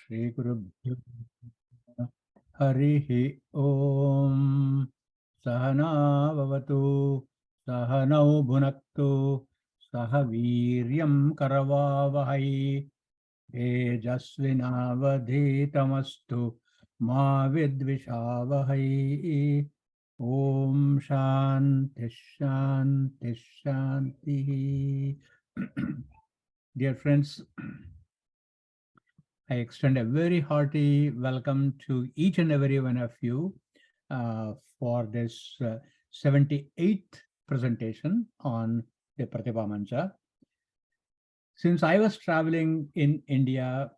Shri Guru Harihi Om Sahana Vavatu Sahanau Bhunaktu Sahaviryam Karavavahai Tejasvinavadhitamastu Ma Vidvishavahai Om Shanti Shanti Shanti. Dear friends, I extend a very hearty welcome to each and every one of you for this 78th presentation on the Pratibha Mancha. Since I was traveling in India,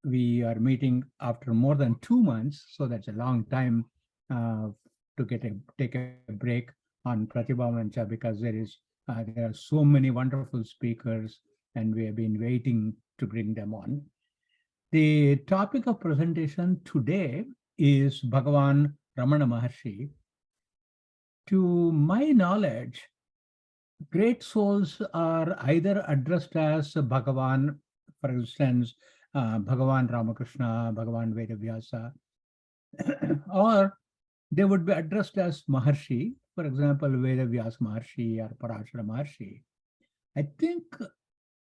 we are meeting after more than 2 months, so that's a long time to take a break on Pratibha Mancha because there are so many wonderful speakers and we have been waiting to bring them on. The topic of presentation today is Bhagavan Ramana Maharshi. To my knowledge, great souls are either addressed as Bhagavan, for instance, Bhagavan Ramakrishna, Bhagavan Vedavyasa, or they would be addressed as Maharshi, for example, Vedavyasa Maharshi or Parashara Maharshi. I think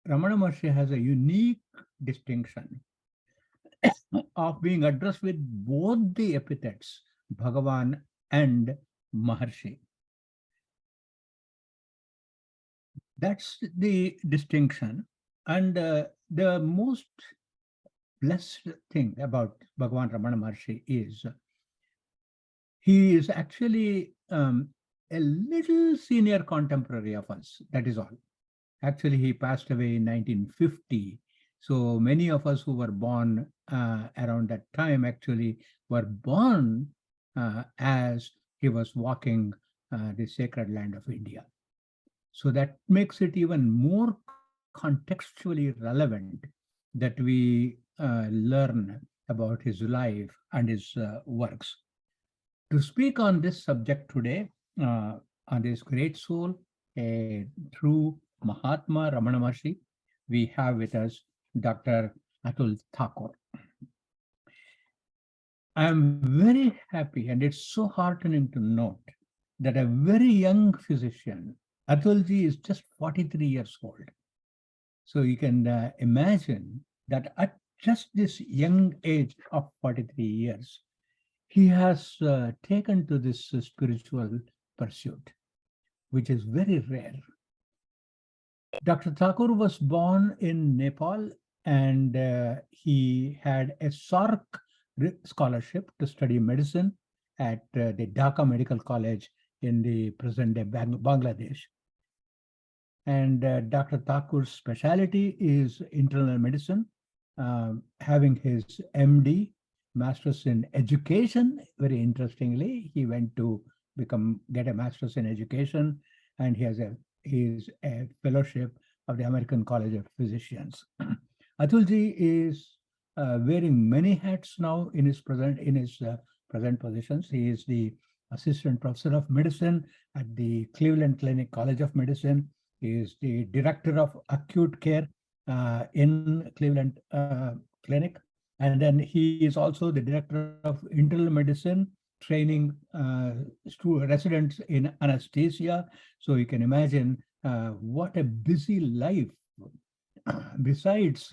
Ramana Maharshi has a unique distinction of being addressed with both the epithets, Bhagavan and Maharshi. That's the distinction. And the most blessed thing about Bhagavan Ramana Maharshi is he is actually a little senior contemporary of us. That is all. Actually, he passed away in 1950. So many of us who were born around that time actually were born as he was walking the sacred land of India. So that makes it even more contextually relevant that we learn about his life and his works. To speak on this subject today, on this great soul, a true Mahatma Ramana Maharshi, we have with us Dr. Atul Thakur. I am very happy and it's so heartening to note that a very young physician, Atulji, is just 43 years old. So you can imagine that at just this young age of 43 years, he has taken to this spiritual pursuit, which is very rare. Dr. Thakur was born in Nepal and he had a SARC scholarship to study medicine at the Dhaka Medical College in the present-day Bangladesh. And Dr. Thakur's specialty is internal medicine, having his MD, Master's in Education. Very interestingly, he went to get a Master's in Education, and he is a fellowship of the American College of Physicians. Atulji is wearing many hats now in his present positions. He is the Assistant Professor of Medicine at the Cleveland Clinic College of Medicine. He is the Director of Acute Care in Cleveland Clinic. And then he is also the Director of Internal Medicine, training residents in anesthesia. So you can imagine what a busy life. Besides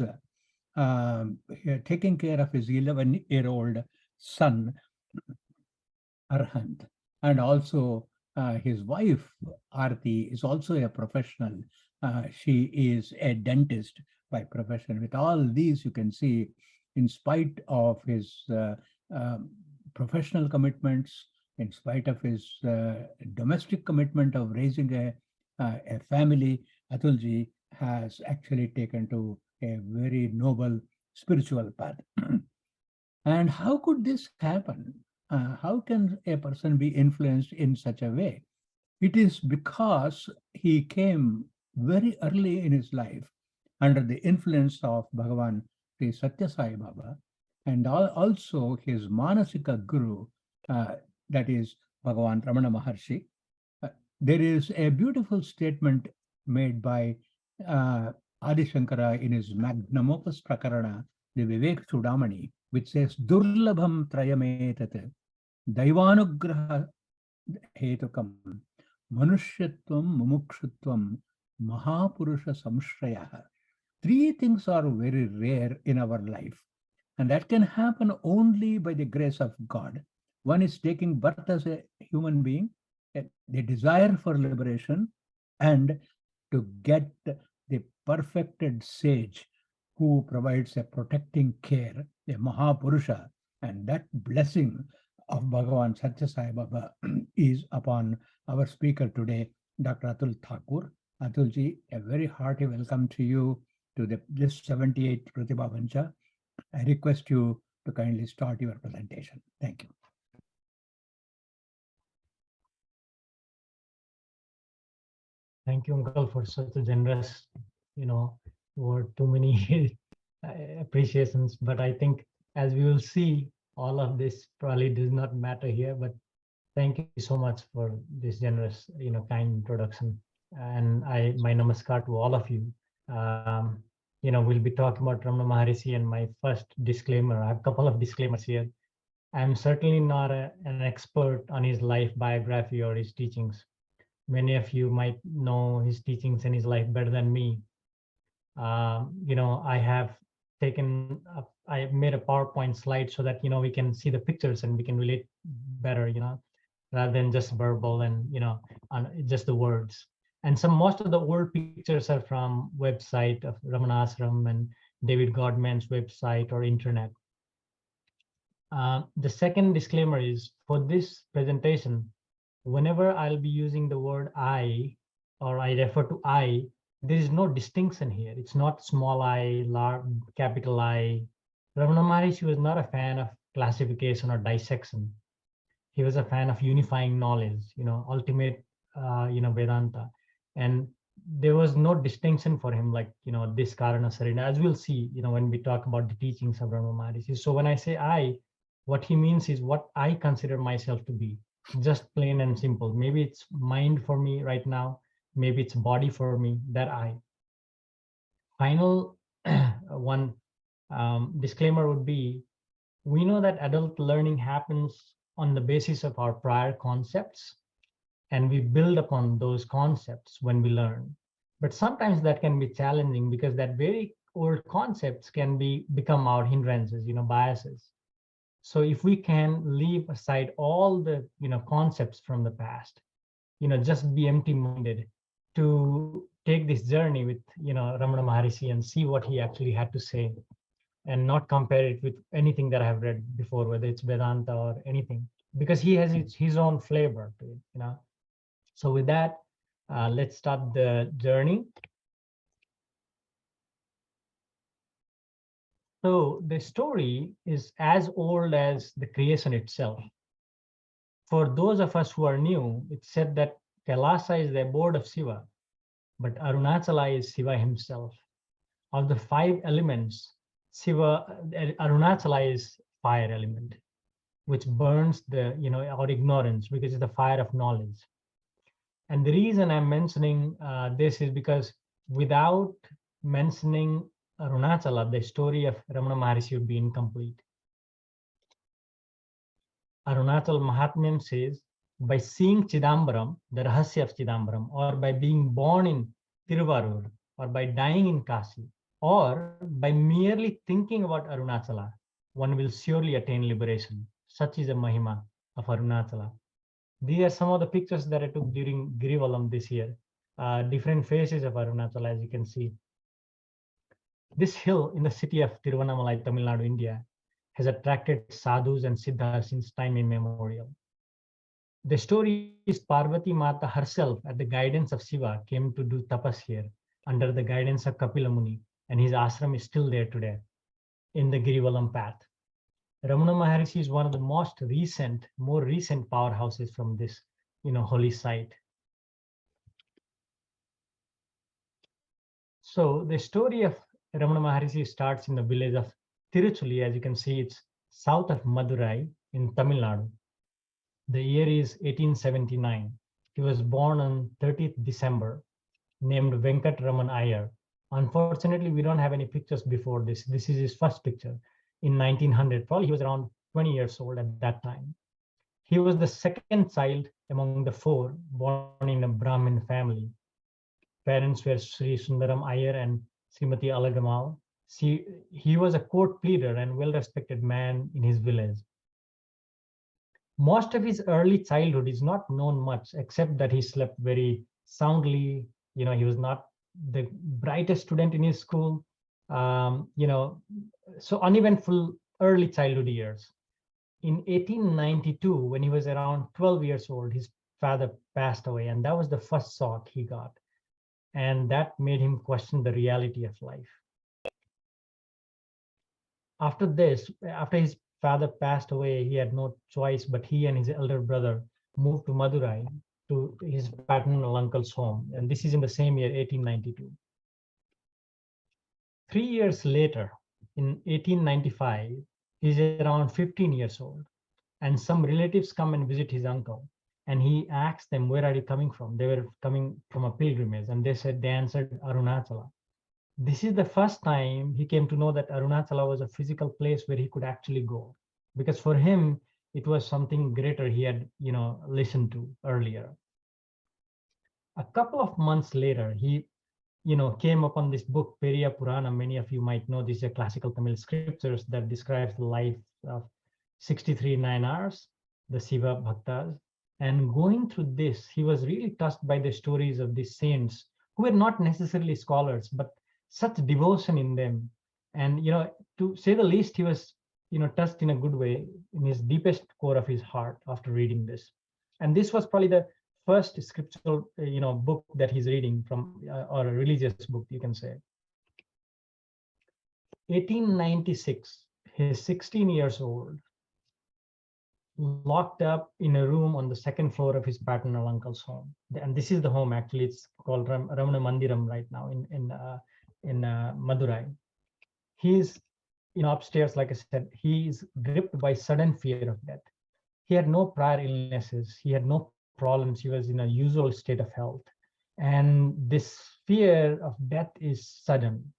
taking care of his 11-year-old son, Arhant, and also his wife, Aarti, is also a professional. She is a dentist by profession. With all these, you can see, in spite of his professional commitments, in spite of his domestic commitment of raising a family, Atulji has actually taken to a very noble spiritual path. And how could this happen? How can a person be influenced in such a way? It is because he came very early in his life under the influence of Bhagavan Sri Satya Sai Baba, and also his Manasika Guru, that is Bhagavan Ramana Maharshi. There is a beautiful statement made by Adi Shankara in his magnum opus Prakarana, the Vivek Chudamani, which says Durlabham Trayametat Daivanugraha Hetukam Manushyatvam Mumukshutvam Mahapurusha Samshraya. Three things are very rare in our life, and that can happen only by the grace of God. One is taking birth as a human being, the desire for liberation, and to get the perfected sage who provides a protecting care, a Mahapurusha, and that blessing of Bhagavan Satya Sai Baba is upon our speaker today, Dr. Atul Thakur. Atulji, a very hearty welcome to you to this 78th Pratibha Vancha. I request you to kindly start your presentation. Thank you. Thank you, Uncle, for such a generous, word. Too many appreciations. But I think, as we will see, all of this probably does not matter here. But thank you so much for this generous, kind introduction. And my namaskar to all of you. Um, we'll be talking about Ramana Maharshi, and my first disclaimer. I have a couple of disclaimers here. I'm certainly not an expert on his life biography or his teachings. Many of you might know his teachings and his life better than me. I have I made a PowerPoint slide so that we can see the pictures and we can relate better, rather than just verbal and on just the words. And most of the old pictures are from website of Ramana Ashram and David Godman's website or internet. The second disclaimer is, for this presentation, whenever I'll be using the word I, or I refer to I, there is no distinction here. It's not small I, large, capital I. Ramana Maharshi was not a fan of classification or dissection. He was a fan of unifying knowledge, ultimate, Vedanta. And there was no distinction for him, like, this Karana Sarina, as we'll see, when we talk about the teachings of Ramana Maharshi. So when I say I, what he means is what I consider myself to be, just plain and simple. Maybe it's mind for me right now, maybe it's body for me, that I. Final one disclaimer would be, we know that adult learning happens on the basis of our prior concepts, and we build upon those concepts when we learn. But sometimes that can be challenging because that very old concepts can become our hindrances, biases. So if we can leave aside all the concepts from the past, just be empty-minded to take this journey with Ramana Maharshi and see what he actually had to say, and not compare it with anything that I have read before, whether it's Vedanta or anything, because he has his own flavor to it. So with that, let's start the journey. So the story is as old as the creation itself. For those of us who are new, it's said that Kailasa is the abode of Shiva, but Arunachala is Shiva himself. Of the 5 elements, Arunachala is fire element, which burns our ignorance, because it's the fire of knowledge. And the reason I'm mentioning this is because without mentioning Arunachala, the story of Ramana Maharshi would be incomplete. Arunachal Mahatmyam says, by seeing Chidambaram, the Rahasya of Chidambaram, or by being born in Tiruvarur, or by dying in Kashi, or by merely thinking about Arunachala, one will surely attain liberation. Such is the Mahima of Arunachala. These are some of the pictures that I took during Girivalam this year. Different faces of Arunachala, as you can see. This hill in the city of Tiruvannamalai, Tamil Nadu, India, has attracted sadhus and siddhas since time immemorial. The story is Parvati Mata herself, at the guidance of Shiva, came to do tapas here under the guidance of Kapila Muni, and his ashram is still there today in the Girivalam path. Ramana Maharshi is one of the more recent powerhouses from this, holy site. So the story of Ramana Maharshi starts in the village of Tiruchuli. As you can see, it's south of Madurai in Tamil Nadu. The year is 1879. He was born on 30th December, named Venkat Raman Iyer, Unfortunately, we don't have any pictures before this. This is his first picture in 1900. Probably he was around 20 years old at that time. He was the second child among the four born in a Brahmin family. Parents were Sri Sundaram Iyer and Srimati Alagamal. He was a court pleader and well-respected man in his village. Most of his early childhood is not known much, except that he slept very soundly. He was not the brightest student in his school. So uneventful early childhood years. In 1892, when he was around 12 years old, his father passed away, and that was the first shock he got. And that made him question the reality of life. After his father passed away, he had no choice, but he and his elder brother moved to Madurai, to his paternal uncle's home. And this is in the same year, 1892. 3 years later, in 1895, he's around 15 years old. And some relatives come and visit his uncle. And he asked them, "Where are you coming from?" They were coming from a pilgrimage. And they answered, "Arunachala." This is the first time he came to know that Arunachala was a physical place where he could actually go. Because for him, it was something greater he had, listened to earlier. A couple of months later, he, came upon this book, Periya Purana. Many of you might know these are classical Tamil scriptures that describes the life of 63 Nayanars, the Siva Bhaktas. And going through this, he was really touched by the stories of these saints who were not necessarily scholars, but such devotion in them. And, to say the least, he was, touched in a good way in his deepest core of his heart after reading this. And this was probably the first scriptural, book that he's reading from, or a religious book, you can say. 1896, he's 16 years old, locked up in a room on the second floor of his paternal uncle's home. And this is the home, actually. It's called Ramana Mandiram right now in Madurai. He's, upstairs, like I said, he's gripped by sudden fear of death. He had no prior illnesses. He had no problems. He was in a usual state of health. And this fear of death is sudden.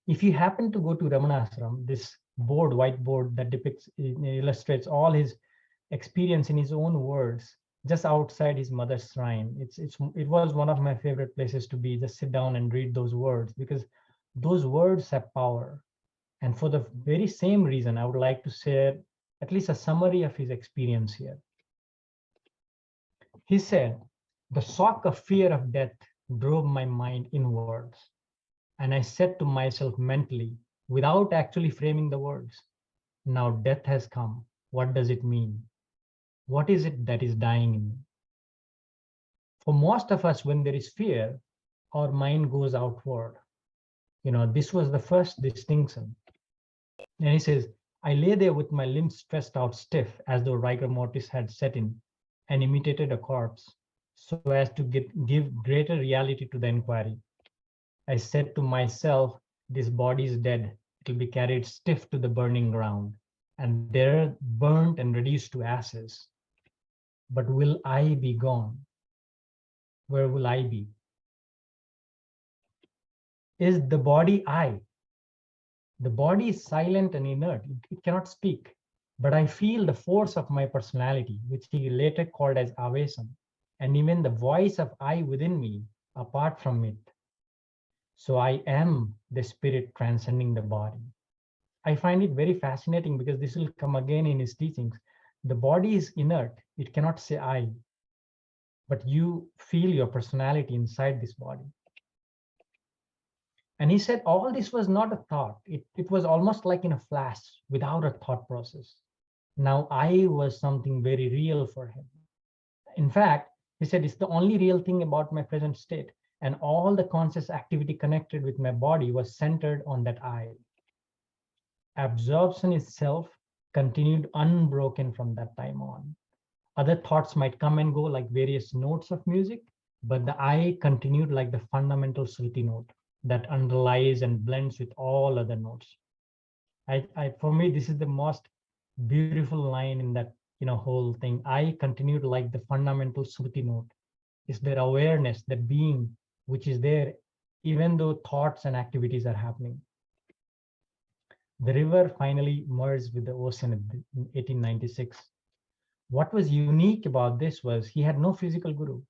If you happen to go to Ramanashram, this whiteboard that illustrates all his experience in his own words, just outside his mother's shrine. It was one of my favorite places to be, just sit down and read those words, because those words have power. And for the very same reason, I would like to share at least a summary of his experience here. He said, "The shock of fear of death drove my mind inwards. And I said to myself mentally, without actually framing the words, now death has come. What does it mean? What is it that is dying in me?" For most of us, when there is fear, our mind goes outward. This was the first distinction. And he says, "I lay there with my limbs stretched out stiff, as though rigor mortis had set in, and imitated a corpse, so as to give greater reality to the inquiry. I said to myself, this body is dead. It will be carried stiff to the burning ground, and there burnt and reduced to ashes. But will I be gone? Where will I be? Is the body I? The body is silent and inert. It cannot speak. But I feel the force of my personality, which he later called as avesam, and even the voice of I within me, apart from it. So I am the spirit transcending the body." I find it very fascinating because this will come again in his teachings. The body is inert. It cannot say I, but you feel your personality inside this body. And he said all this was not a thought. It was almost like in a flash, without a thought process. Now I was something very real for him. In fact, he said, it's the only real thing about my present state. And all the conscious activity connected with my body was centered on that I. Absorption itself continued unbroken from that time on. Other thoughts might come and go like various notes of music, but the I continued like the fundamental Shruti note that underlies and blends with all other notes. For me, this is the most beautiful line in that whole thing. I continued like the fundamental Shruti note. Is their awareness, that being which is there even though thoughts and activities are happening. The river finally merged with the ocean in 1896. What was unique about this was he had no physical guru.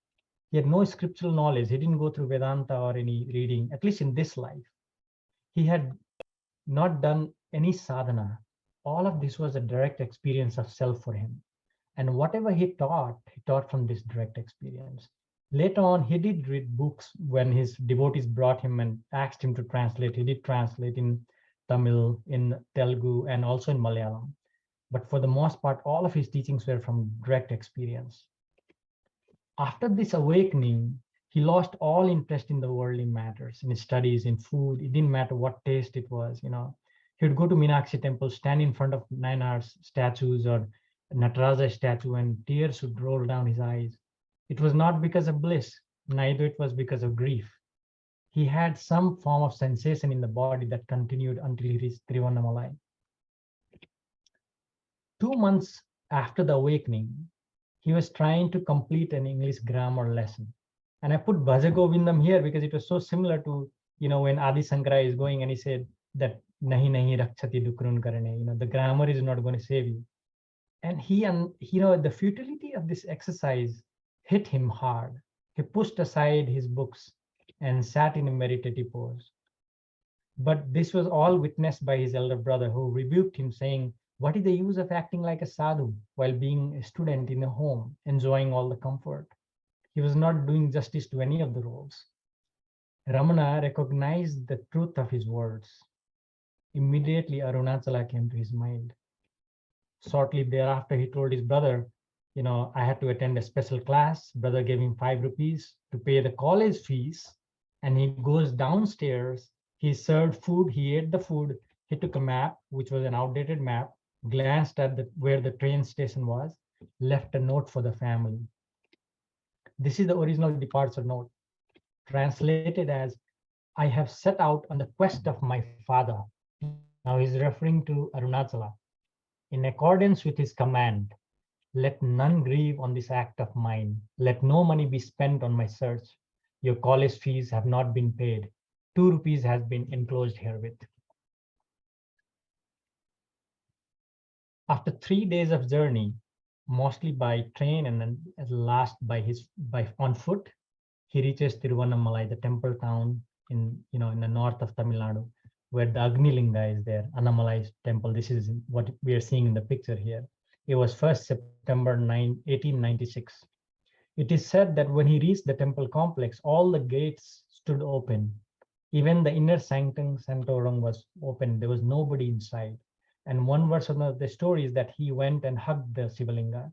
He had no scriptural knowledge. He didn't go through Vedanta or any reading, at least in this life. He had not done any sadhana. All of this was a direct experience of self for him. And whatever he taught from this direct experience. Later on, he did read books when his devotees brought him and asked him to translate. He did translate in Tamil, in Telugu, and also in Malayalam. But for the most part, all of his teachings were from direct experience. After this awakening, he lost all interest in the worldly matters, in his studies, in food. It didn't matter what taste it was, you know. He would go to Meenakshi temple, stand in front of Nayanar's statues or Nataraja statue, and tears would roll down his eyes. It was not because of bliss, neither it was because of grief. He had some form of sensation in the body that continued until he reached Tiruvannamalai. 2 months after the awakening, he was trying to complete an English grammar lesson. And I put Bhajagovindam here because it was so similar to, when Adi Sankara is going and he said that nahi nahi rakshati dukrun karane, the grammar is not going to save you. And the futility of this exercise hit him hard. He pushed aside his books and sat in a meditative pose. But this was all witnessed by his elder brother, who rebuked him, saying, "What is the use of acting like a sadhu while being a student in a home, enjoying all the comfort?" He was not doing justice to any of the roles. Ramana recognized the truth of his words. Immediately, Arunachala came to his mind. Shortly thereafter, he told his brother, I had to attend a special class. Brother gave him 5 rupees to pay the college fees. And he goes downstairs. He served food. He ate the food. He took a map, which was an outdated map, glanced at where the train station was, left a note for the family. This is the original departure note, translated as, "I have set out on the quest of my father." Now he's referring to Arunachala. "In accordance with his command, let none grieve on this act of mine. Let no money be spent on my search. Your college fees have not been paid. 2 rupees has been enclosed herewith." After 3 days of journey, mostly by train and then at last by on foot, he reaches Tiruvannamalai, the temple town in the north of Tamil Nadu, where the Agnilinga is there, Annamalai temple. This is what we are seeing in the picture here. It was 1st September 1896. It is said that when he reached the temple complex, all the gates stood open. Even the inner sanctum sanctorum was open. There was nobody inside. And one version of the story is that he went and hugged the Sivalinga,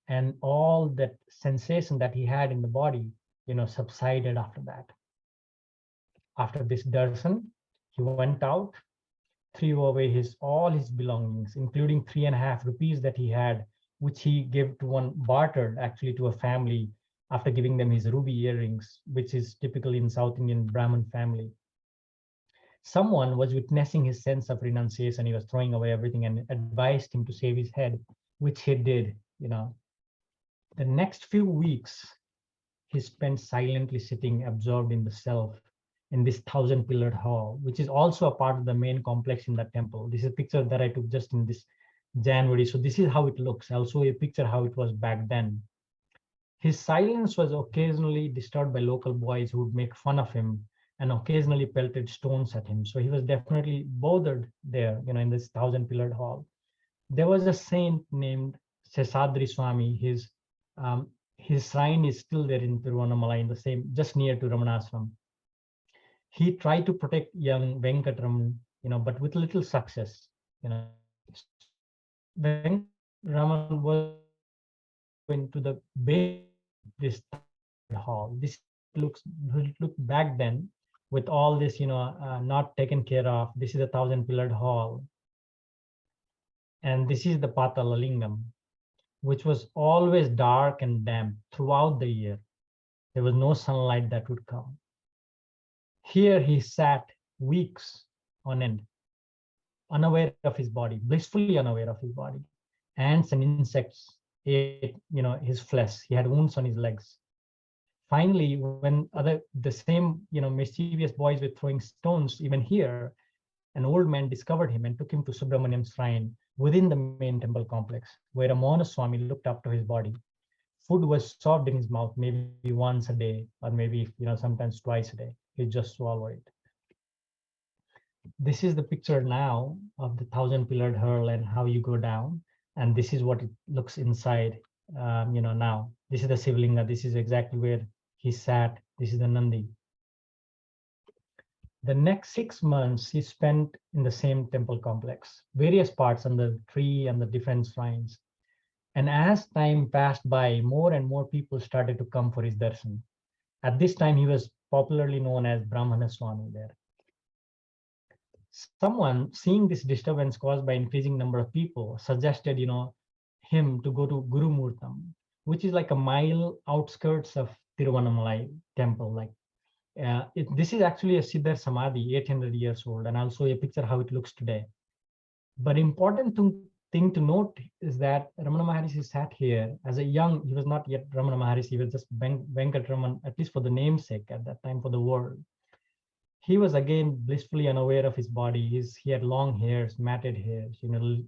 and all that sensation that he had in the body, subsided after that. After this darshan, he went out, threw away all his belongings, including 3.5 rupees that he had, which he gave to bartered actually to a family after giving them his ruby earrings, which is typical in South Indian Brahmin family. Someone was witnessing his sense of renunciation. He was throwing away everything and advised him to save his head, which he did. The next few weeks, he spent silently sitting, absorbed in the self, in this 1,000-pillared hall, which is also a part of the main complex in that temple. This is a picture that I took just in this January. So this is how it looks. Also a picture how it was back then. His silence was occasionally disturbed by local boys who would make fun of him and occasionally pelted stones at him. So he was definitely bothered there, in this 1,000-pillared hall. There was a saint named Sesadri Swami. His shrine is still there in Tiruvannamalai, in the same, just near to Ramanashram. He tried to protect young Venkataraman, but with little success. Venkataraman was into the base this hall. This looks back then with all this, not taken care of. This is a 1,000-pillared hall, and this is the Patala Lingam, which was always dark and damp throughout the year. There was no sunlight that would come. Here he sat weeks on end, unaware of his body, blissfully unaware of his body. Ants and insects ate, his flesh. He had wounds on his legs. Finally, when the same mischievous boys were throwing stones even here, an old man discovered him and took him to Subramaniam's shrine within the main temple complex, where a Swami looked after his body. Food was shoved in his mouth maybe once a day, or maybe sometimes twice a day. He just swallowed it. This is the picture now of the thousand pillared hurl and how you go down, and this is what it looks inside. Now this is the Sivlinga. This is exactly where he sat. This is the Nandi. The next 6 months he spent in the same temple complex, various parts on the tree and the different shrines. And as time passed by, more and more people started to come for his darshan. At this time, he was popularly known as Brahmana Swami there. Someone seeing this disturbance caused by increasing number of people suggested, him to go to Guru Murtam, which is like a mile outskirts of Tiruvannamalai temple. This is actually a Siddhar Samadhi, 800 years old, and I'll show you a picture how it looks today. But important thing to note is that Ramana Maharshi sat here as a young, he was not yet Ramana Maharshi, he was just Venkatraman, at least for the namesake at that time for the world. He was again blissfully unaware of his body. He had long hairs, matted hairs,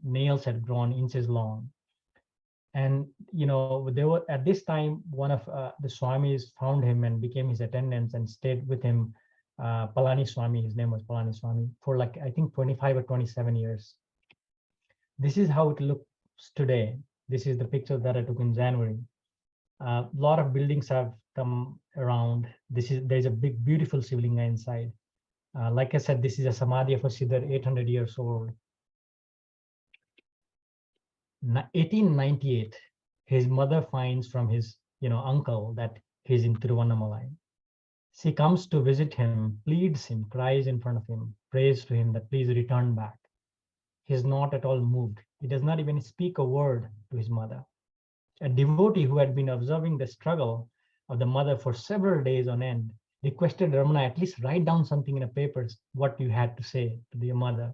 nails had grown inches long. And, they were at this time, one of the Swamis found him and became his attendants and stayed with him. Palani Swami, his name was Palani Swami, for I think 25 or 27 years. This is how it looks today. This is the picture that I took in January. A lot of buildings have come around. There's a big, beautiful Sivlinga inside. Like I said, this is a Samadhi of a Siddhar, 800 years old. 1898, his mother finds from his uncle that he's in Tiruvannamalai. She comes to visit him, pleads him, cries in front of him, prays to him that please return back. He's not at all moved. He does not even speak a word to his mother. A devotee who had been observing the struggle of the mother for several days on end requested Ramana at least write down something in a paper, what you had to say to your mother.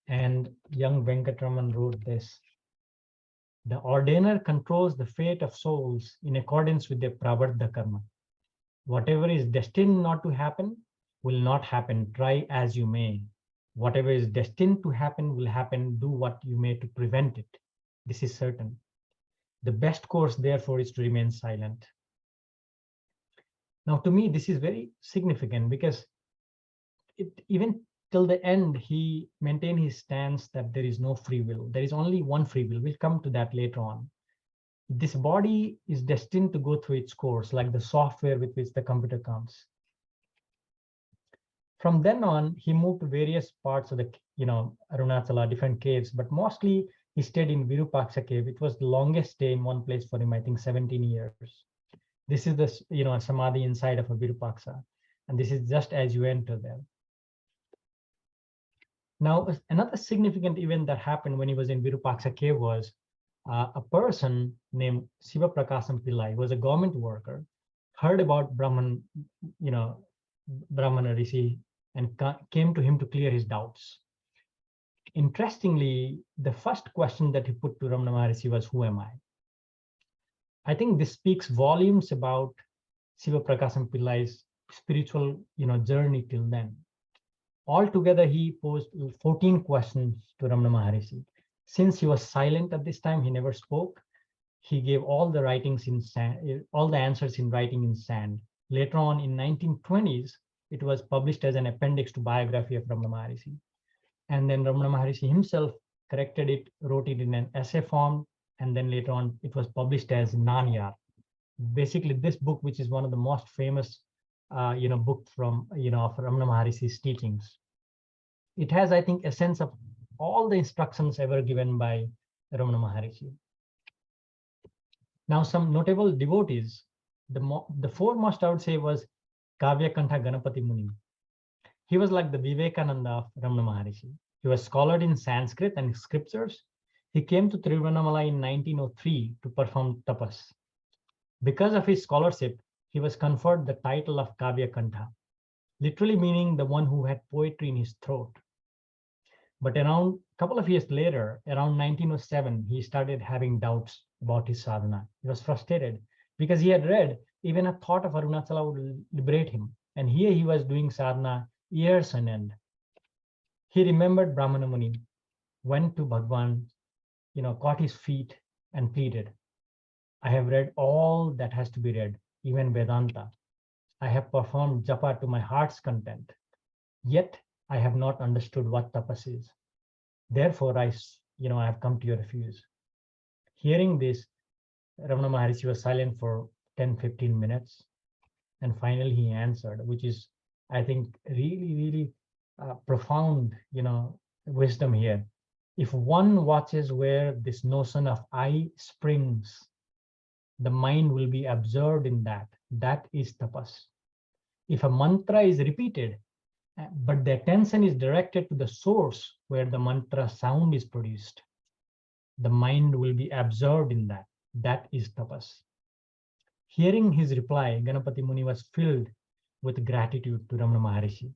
And young Venkatraman wrote this. The ordainer controls the fate of souls in accordance with their pravardha karma. Whatever is destined not to happen will not happen, try as you may. Whatever is destined to happen will happen, do what you may to prevent it. This is certain. The best course, therefore, is to remain silent. Now, to me, this is very significant because even till the end, he maintained his stance that there is no free will. There is only one free will. We'll come to that later on. This body is destined to go through its course, like the software with which the computer comes. From then on, he moved to various parts of the, Arunachala, different caves, but mostly he stayed in Virupaksha cave. It was the longest stay in one place for him, I think 17 years. This is the, Samadhi inside of a Virupaksha. And this is just as you enter there. Now, another significant event that happened when he was in Virupaksha cave was a person named Siva Prakasam Pillai, who was a government worker, heard about Brahmana Rishi and came to him to clear his doubts. Interestingly, the first question that he put to Ramana Maharshi was, who am I? I think this speaks volumes about Siva Prakasam Pillai's spiritual journey till then. Altogether, he posed 14 questions to Ramana Maharshi. Since he was silent at this time, he never spoke. He gave all the writings in sand, all the answers in writing in sand. Later on, in 1920s, it was published as an appendix to biography of Ramana Maharshi. And then Ramana Maharshi himself corrected it, wrote it in an essay form, and then later on, it was published as Nanyar. Basically, this book, which is one of the most famous book from of Ramana Maharishi's teachings. It has, I think, a sense of all the instructions ever given by Ramana Maharshi. Now, some notable devotees. The foremost I would say was Kavya Kantha Ganapati Muni. He was like the Vivekananda of Ramana Maharshi. He was scholar in Sanskrit and scriptures. He came to Tiruvannamalai in 1903 to perform tapas. Because of his scholarship, he was conferred the title of Kavya Kantha, literally meaning the one who had poetry in his throat. But around a couple of years later, around 1907, he started having doubts about his sadhana. He was frustrated because he had read Even a thought of Arunachala would liberate him. And here he was doing sadhana years on end. He remembered Brahmana Muni, went to Bhagwan, caught his feet and pleaded, I have read all that has to be read, even Vedanta. I have performed japa to my heart's content. Yet I have not understood what tapas is. Therefore, I have come to your refuge. Hearing this, Ramana Maharshi was silent for 10, 15 minutes. And finally he answered, which is, I think, really, really profound, wisdom here. If one watches where this notion of I springs, the mind will be absorbed in that. That is tapas. If a mantra is repeated, but the attention is directed to the source where the mantra sound is produced, the mind will be absorbed in that. That is tapas. Hearing his reply, Ganapati Muni was filled with gratitude to Ramana Maharshi.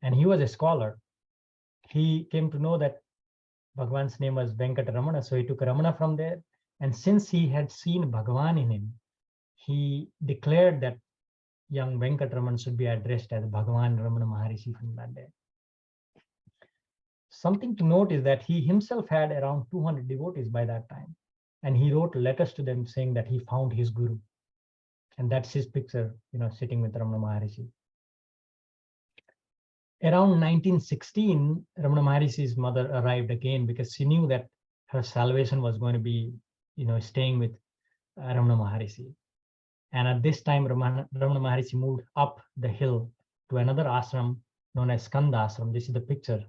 And he was a scholar. He came to know that Bhagwan's name was Venkataramana, so he took Ramana from there. And since he had seen Bhagwan in him, he declared that young Venkataraman should be addressed as Bhagwan Ramana Maharshi from that day. Something to note is that he himself had around 200 devotees by that time. And he wrote letters to them saying that he found his guru. And that's his picture, sitting with Ramana Maharshi. Around 1916, Ramana Maharishi's mother arrived again because she knew that her salvation was going to be, staying with Ramana Maharshi. And at this time, Ramana Maharshi moved up the hill to another ashram known as Skanda Ashram. This is the picture.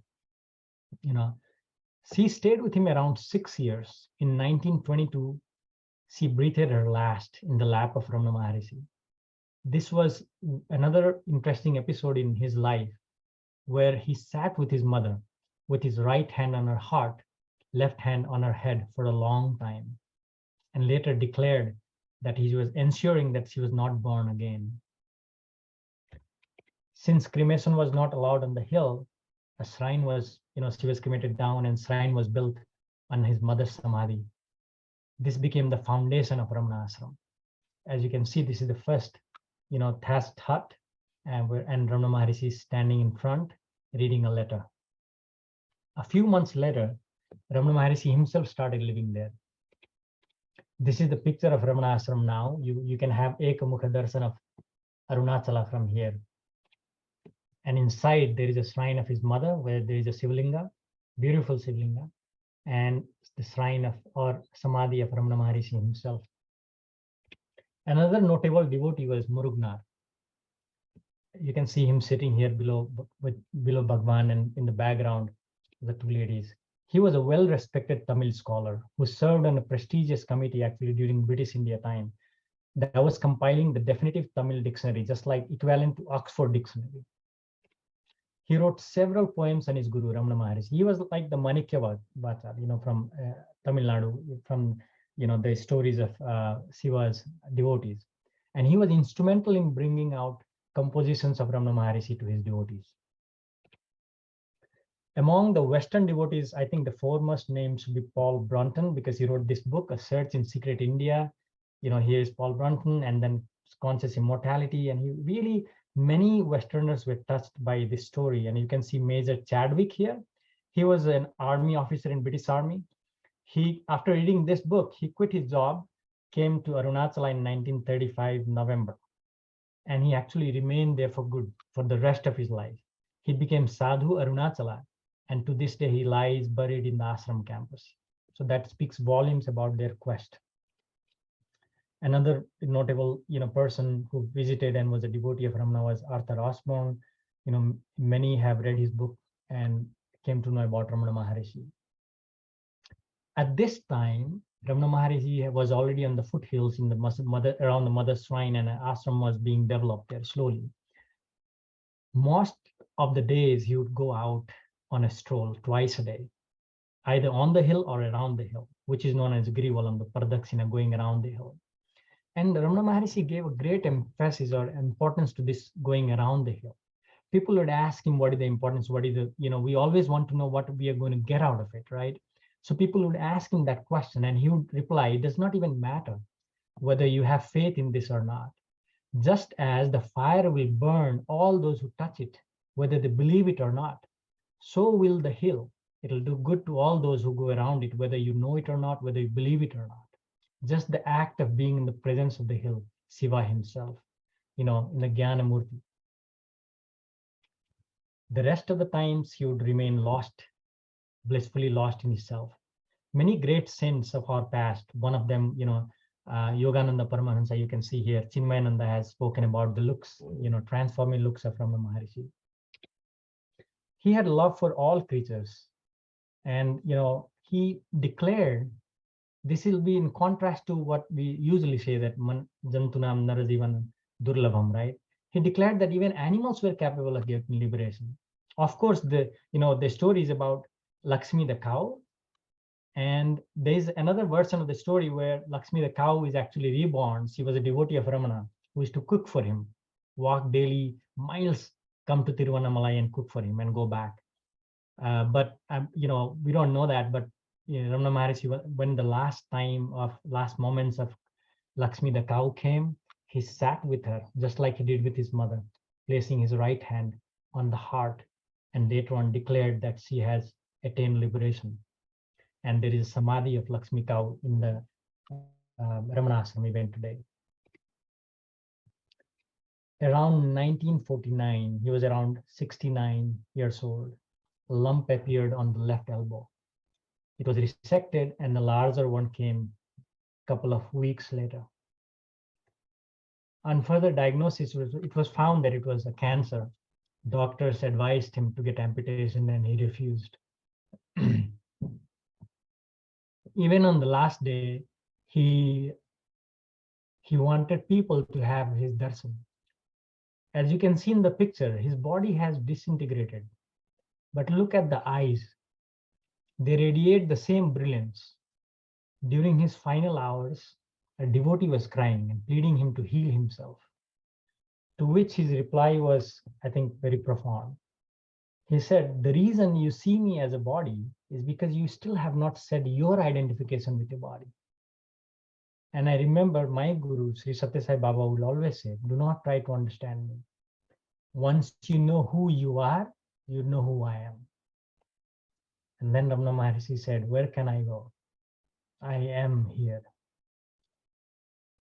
She stayed with him around 6 years. In 1922, she breathed her last in the lap of Ramana Maharshi. This was another interesting episode in his life where he sat with his mother with his right hand on her heart, left hand on her head for a long time, and later declared that he was ensuring that she was not born again. Since cremation was not allowed on the hill, a shrine was, she was cremated down and shrine was built on his mother's samadhi. This became the foundation of Ramana Ashram. As you can see, this is the first, thatched hut, and Ramana Maharshi is standing in front, reading a letter. A few months later, Ramana Maharshi himself started living there. This is the picture of Ramana Ashram now. You can have Ekamukha Darshan of Arunachala from here. And inside there is a shrine of his mother where there is a Sivalinga, beautiful Sivalinga, and the shrine of or Samadhi of Ramana Maharshi himself. Another notable devotee was Murugnar. You can see him sitting here below Bhagwan, and in the background, the two ladies. He was a well-respected Tamil scholar who served on a prestigious committee actually during British India time that was compiling the definitive Tamil dictionary, just like equivalent to Oxford Dictionary. He wrote several poems on his guru, Ramana Maharshi. He was like the Manikya Vachar, from Tamil Nadu, from the stories of Shiva's devotees. And he was instrumental in bringing out compositions of Ramana Maharshi to his devotees. Among the Western devotees, I think the foremost name should be Paul Brunton, because he wrote this book, A Search in Secret India. Here is Paul Brunton, and then Conscious Immortality. And he really, many Westerners were touched by this story. And you can see Major Chadwick here. He was an army officer in British Army. After reading this book, he quit his job, came to Arunachala in 1935, November. And he actually remained there for good, for the rest of his life. He became Sadhu Arunachala, and to this day he lies buried in the ashram campus. So that speaks volumes about their quest. Another notable, person who visited and was a devotee of Ramana was Arthur Osborne. Many have read his book and came to know about Ramana Maharshi. At this time, Ramana Maharshi was already on the foothills in the around the mother's shrine, and an ashram was being developed there slowly. Most of the days he would go out on a stroll twice a day, either on the hill or around the hill, which is known as Girivalam, the Pradakshina, going around the hill. And Ramana Maharshi gave a great emphasis or importance to this going around the hill. People would ask him, what is the importance? What is the, we always want to know what we are going to get out of it, right? So people would ask him that question, and he would reply, it does not even matter. whether you have faith in this or not. Just as the fire will burn all those who touch it, whether they believe it or not, so will the hill. It'll do good to all those who go around it, whether you know it or not, whether you believe it or not. Just the act of being in the presence of the hill, Shiva himself, in the Jnana Murti. The rest of the times he would remain lost, blissfully lost in himself. Many great saints of our past, one of them, Yogananda Paramahansa, you can see here, Chinmayananda has spoken about the looks, transforming looks of Ramana Maharshi. He had love for all creatures. And, he declared, this will be in contrast to what we usually say that jantunam narajivan durlabham, right? He declared that even animals were capable of getting liberation. Of course, the story is about Lakshmi the cow. And there's another version of the story where Lakshmi the cow is actually reborn. She was a devotee of Ramana who used to cook for him, walk daily miles, come to Tiruvannamalai and cook for him and go back. But we don't know that. But Ramana Maharshi, when the last moments of Lakshmi the cow came, he sat with her just like he did with his mother, placing his right hand on the heart, and later on declared that she has attained liberation. And there is a samadhi of Lakshmi cow in the Ramana Ashram event today. Around 1949, he was around 69 years old. A lump appeared on the left elbow. It was resected, and the larger one came a couple of weeks later. On further diagnosis, it was found that it was a cancer. Doctors advised him to get amputation, and he refused. Even on the last day, he wanted people to have his darshan. As you can see in the picture, his body has disintegrated. But look at the eyes. They radiate the same brilliance. During his final hours, a devotee was crying and pleading him to heal himself. To which his reply was, I think, very profound. He said, the reason you see me as a body is because you still have not said your identification with your body. And I remember my guru, Sri Satya Sai Baba, will always say, do not try to understand me. Once you know who you are, you know who I am. And then Ramana Maharshi said, where can I go? I am here.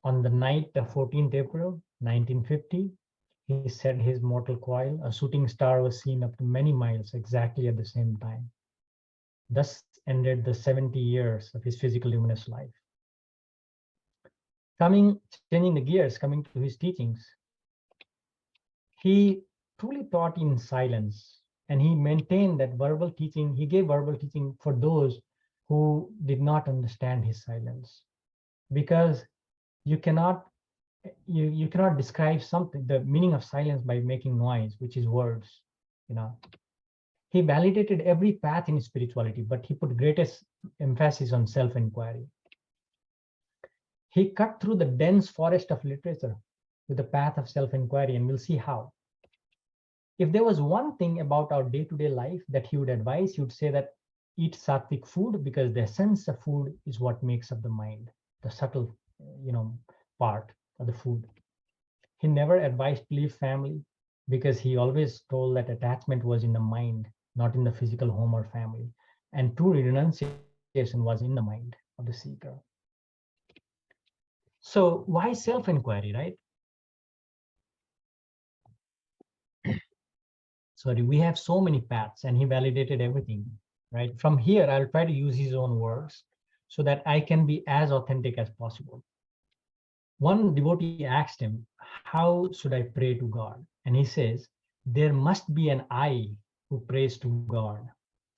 On the night of 14th April, 1950, he set his mortal coil. A shooting star was seen up to many miles exactly at the same time. Thus ended the 70 years of his physical luminous life. Changing the gears, coming to his teachings, he truly taught in silence, and he maintained that verbal teaching, he gave verbal teaching for those who did not understand his silence. Because you cannot describe something, the meaning of silence, by making noise, which is words. He validated every path in spirituality, but he put greatest emphasis on self-enquiry. He cut through the dense forest of literature with the path of self-enquiry, and we'll see how. If there was one thing about our day-to-day life that he would advise, he would say that eat sattvic food, because the essence of food is what makes up the mind, the subtle, part of the food. He never advised to leave family, because he always told that attachment was in the mind, not in the physical home or family. And true renunciation was in the mind of the seeker. So why self-enquiry, right? Sorry, we have so many paths, and he validated everything, right? From here, I'll try to use his own words so that I can be as authentic as possible. One devotee asked him, how should I pray to God? And he says, there must be an I who prays to God.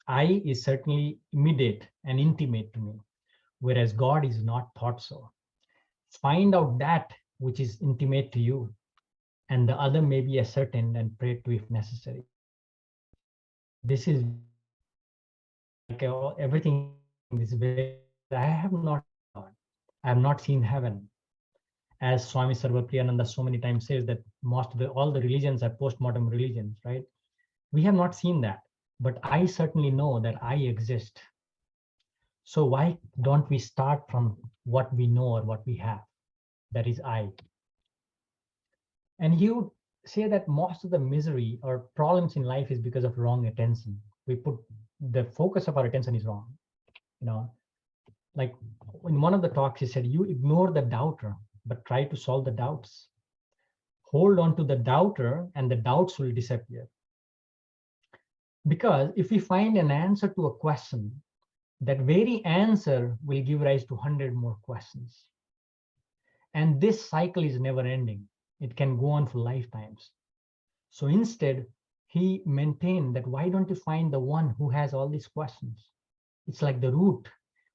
I is certainly immediate and intimate to me, whereas God is not thought so. Find out that which is intimate to you, and the other may be ascertained and prayed to if necessary. This is like everything. This is very, I have not seen God. I have not seen heaven. As Swami Sarvapriyananda so many times says that all the religions are post-mortem religions, right? We have not seen that, but I certainly know that I exist. So why don't we start from what we know or what we have? that is I. And he would say that most of the misery or problems in life is because of wrong attention. We put the focus of our attention is wrong. You know, like in one of the talks, he said, you ignore the doubter, but try to solve the doubts. Hold on to the doubter, and the doubts will disappear. Because if we find an answer to a question, that very answer will give rise to 100 more questions. And this cycle is never ending. It can go on for lifetimes. So instead, he maintained that why don't you find the one who has all these questions? It's like the root.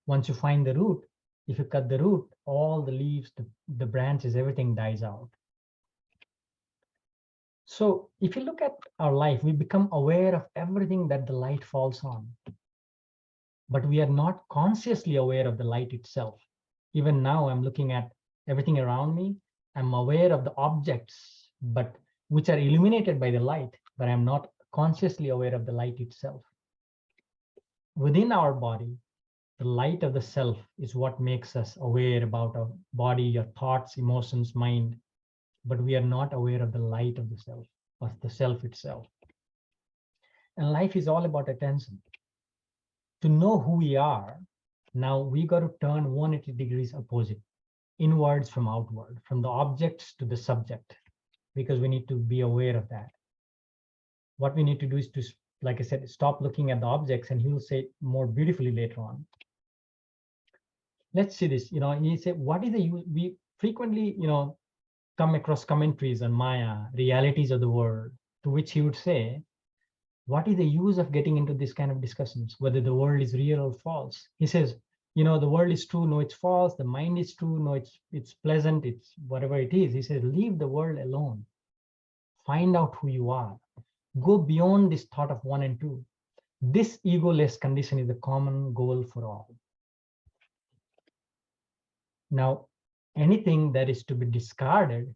Once you find the root, if you cut the root, all the leaves, the branches, everything dies out. So if you look at our life, we become aware of everything that the light falls on. But we are not consciously aware of the light itself. Even now, I'm looking at everything around me. I'm aware of the objects, but which are illuminated by the light, but I'm not consciously aware of the light itself. Within our body, the light of the self is what makes us aware about our body, our thoughts, emotions, mind, but we are not aware of the light of the self, of the self itself. And life is all about attention. To know who we are, now we got to turn 180 degrees opposite, inwards from outward, from the objects to the subject, because we need to be aware of that. What we need to do is to, like I said, stop looking at the objects, and he will say more beautifully later on. Let's see this. He said, what is the use? We frequently, come across commentaries on Maya, realities of the world, to which he would say, what is the use of getting into this kind of discussions, whether the world is real or false? He says, the world is true, no, it's false. The mind is true, no, it's pleasant, it's whatever it is. He says, leave the world alone. Find out who you are. Go beyond this thought of one and two. This egoless condition is the common goal for all. Now, anything that is to be discarded,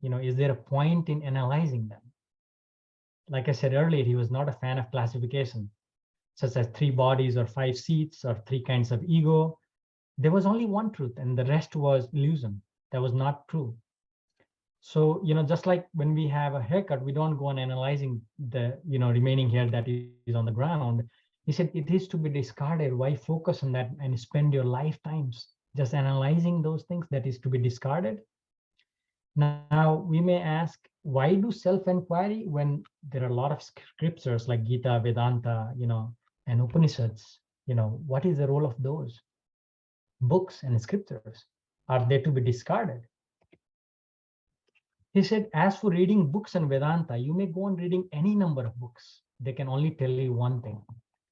is there a point in analyzing them? Like I said earlier, he was not a fan of classification, such as 3 bodies or 5 seats or 3 kinds of ego. There was only one truth, and the rest was illusion. That was not true. So, just like when we have a haircut, we don't go on analyzing the, remaining hair that is on the ground. He said, it is to be discarded. Why focus on that and spend your lifetimes just analyzing those things that is to be discarded? Now, we may ask, why do self-enquiry when there are a lot of scriptures like Gita, Vedanta, and Upanishads? What is the role of those books and scriptures? Are they to be discarded? He said, as for reading books and Vedanta, you may go on reading any number of books. They can only tell you one thing.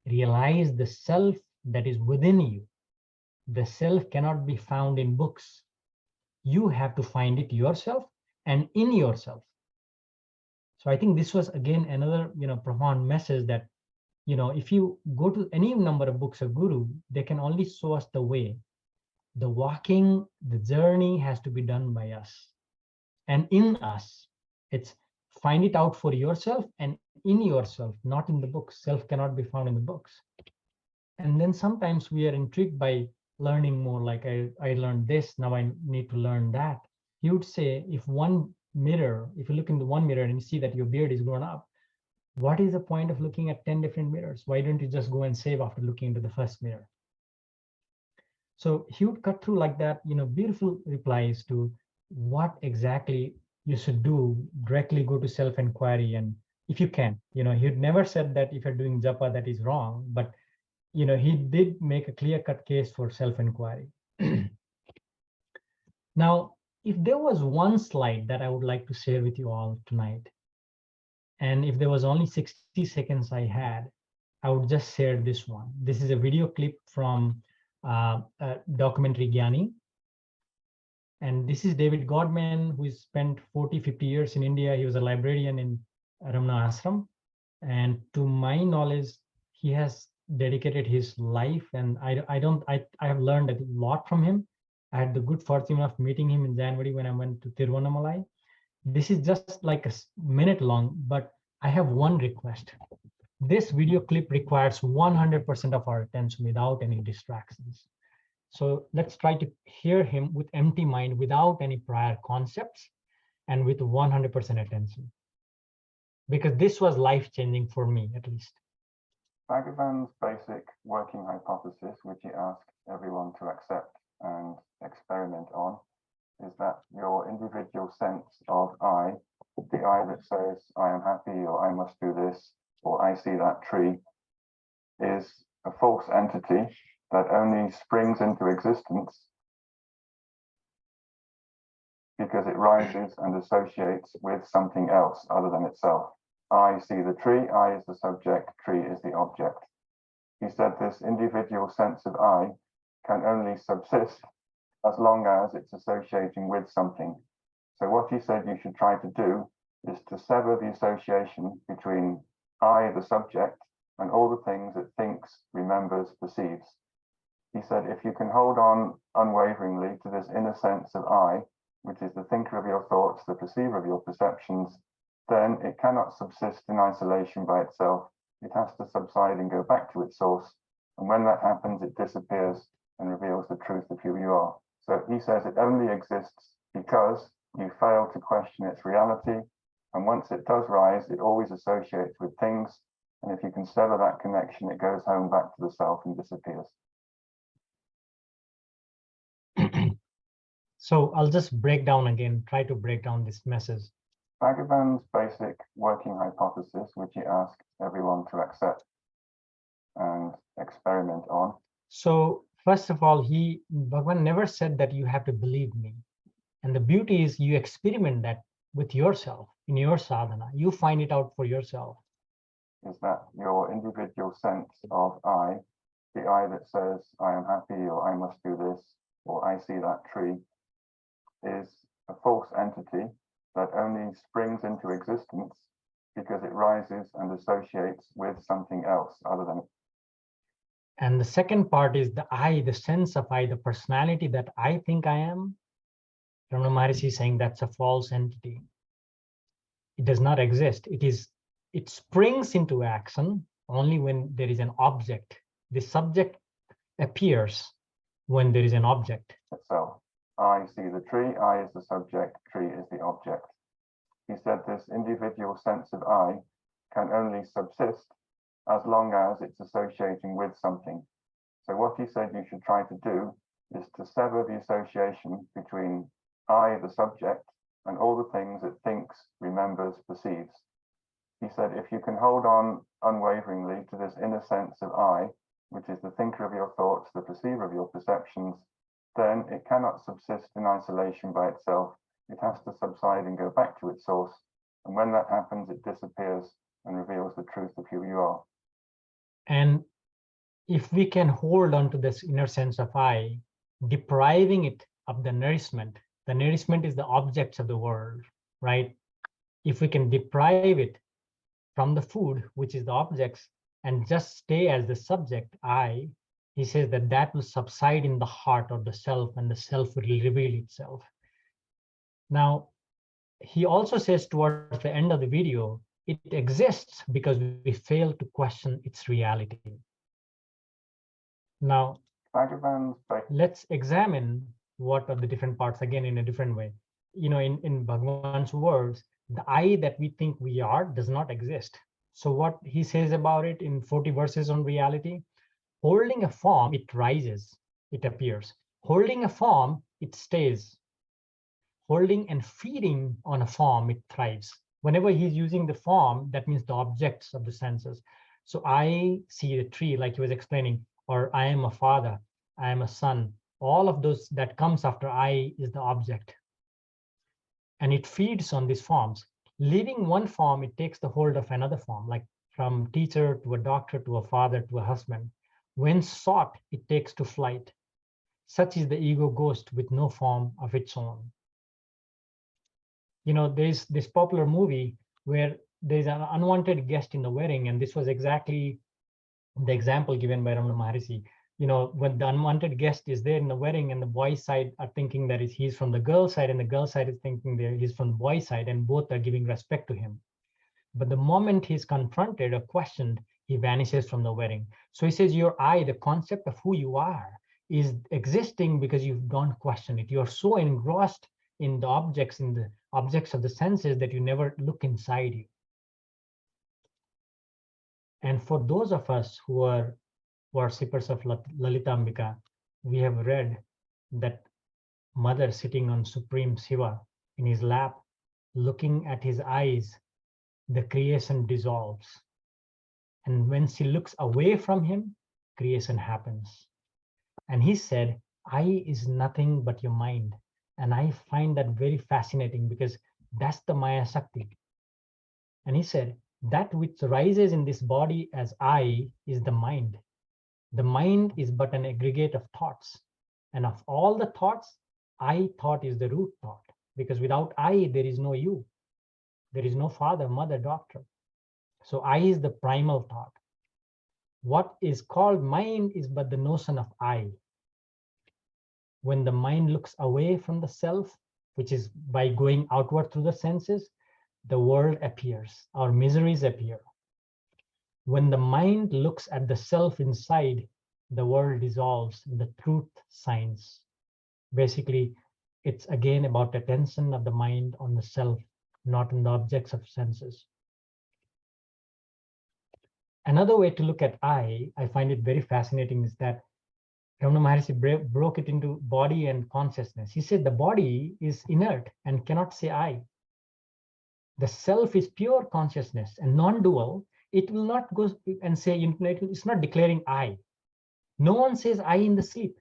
Realize the self that is within you. The self cannot be found in books. You have to find it yourself and in yourself. So I think this was, again, another, profound message that, if you go to any number of books of Guru, they can only show us the way. The walking, the journey has to be done by us. And in us, it's find it out for yourself and in yourself, not in the books. Self cannot be found in the books. And then sometimes we are intrigued by learning more, like I learned this, now I need to learn that. He would say, if you look into one mirror and you see that your beard is grown up, what is the point of looking at 10 different mirrors? Why don't you just go and save after looking into the first mirror? So he would cut through like that, beautiful replies to what exactly you should do. Directly go to self-enquiry, and if you can, he'd never said that if you're doing japa that is wrong, but he did make a clear-cut case for self-enquiry. Now, if there was one slide that I would like to share with you all tonight, and if there was only 60 seconds I had, I would just share this one. This is a video clip from a documentary Gyani. And this is David Godman, who has spent 40, 50 years in India. He was a librarian in Ramana Ashram. And to my knowledge, he has dedicated his life, and I have learned a lot from him. I had the good fortune of meeting him in January when I went to Tiruvannamalai. This is just like a minute long, but I have one request. This video clip requires 100% of our attention without any distractions. So let's try to hear him with empty mind, without any prior concepts, and with 100% attention. Because this was life-changing for me, at least. Bhagavan's basic working hypothesis, which he asked everyone to accept and experiment on, is that your individual sense of I, the I that says I am happy, or I must do this, or I see that tree, is a false entity that only springs into existence because it rises and associates with something else other than itself. I see the tree, I is the subject, tree is the object. He said this individual sense of I can only subsist as long as it's associating with something. So what he said you should try to do is to sever the association between I, the subject, and all the things it thinks, remembers, perceives. He said if you can hold on unwaveringly to this inner sense of I, which is the thinker of your thoughts, the perceiver of your perceptions, then it cannot subsist in isolation by itself. It has to subside and go back to its source. And when that happens, it disappears and reveals the truth of who you are. So he says it only exists because you fail to question its reality. And once it does rise, it always associates with things. And if you can sever that connection, it goes home back to the self and disappears. So I'll just break down again, try to break down this message. Bhagavan's basic working hypothesis, which he asked everyone to accept and experiment on. So first of all, Bhagavan never said that you have to believe me. And the beauty is you experiment that with yourself in your sadhana. You find it out for yourself. Is that your individual sense of I, the I that says I am happy, or I must do this, or I see that tree, is a false entity that only springs into existence because it rises and associates with something else other than it. And the second part is the I, the sense of I, the personality that I think I am. Ramana Maharshi is saying that's a false entity. It does not exist. It springs into action only when there is an object. The subject appears when there is an object. Itself. I see the tree, I is the subject, tree is the object. He said this individual sense of I can only subsist as long as it's associating with something. So what he said you should try to do is to sever the association between I, the subject, and all the things it thinks, remembers, perceives. He said if you can hold on unwaveringly to this inner sense of I, which is the thinker of your thoughts, the perceiver of your perceptions, then it cannot subsist in isolation by itself. It has to subside and go back to its source. And when that happens, it disappears and reveals the truth of who you are. And if we can hold on to this inner sense of I, depriving it of the nourishment is the objects of the world, right? If we can deprive it from the food, which is the objects, and just stay as the subject, I, he says that will subside in the heart or the self, and the self will reveal itself. Now, he also says towards the end of the video, it exists because we fail to question its reality. Now, let's examine what are the different parts again in a different way. You know, in Bhagavan's words, the I that we think we are does not exist. So what he says about it in 40 verses on reality, holding a form, it rises, it appears. Holding a form, it stays. Holding and feeding on a form, it thrives. Whenever he's using the form, that means the objects of the senses. So I see a tree, like he was explaining, or I am a father, I am a son. All of those that comes after I is the object. And it feeds on these forms. Leaving one form, it takes the hold of another form, like from teacher to a doctor to a father to a husband. When sought, it takes to flight. Such is the ego ghost with no form of its own. You know, there's this popular movie where there's an unwanted guest in the wedding, and this was exactly the example given by Ramana Maharshi. You know, when the unwanted guest is there in the wedding, and the boys' side are thinking that he's from the girl's side, and the girl's side is thinking that he's from the boys' side, and both are giving respect to him. But the moment he's confronted or questioned, he vanishes from the wedding. So he says, your I, the concept of who you are, is existing because you don't question it. You're so engrossed in the objects of the senses that you never look inside you. And for those of us who are worshippers of Lalitambika, we have read that mother sitting on Supreme Shiva in his lap, looking at his eyes, the creation dissolves. And when she looks away from him, creation happens. And he said, I is nothing but your mind. And I find that very fascinating because that's the Maya Shakti. And he said, that which rises in this body as I is the mind. The mind is but an aggregate of thoughts. And of all the thoughts, I thought is the root thought. Because without I, there is no you. There is no father, mother, doctor. So I is the primal thought. What is called mind is but the notion of I. When the mind looks away from the self, which is by going outward through the senses, the world appears, our miseries appear. When the mind looks at the self inside, the world dissolves, the truth shines. Basically, it's again about attention of the mind on the self, not on the objects of senses. Another way to look at I find it very fascinating, is that Ramana Maharshi broke it into body and consciousness. He said the body is inert and cannot say I. The self is pure consciousness and non-dual. It will not go and say, it's not declaring I. No one says I in the sleep.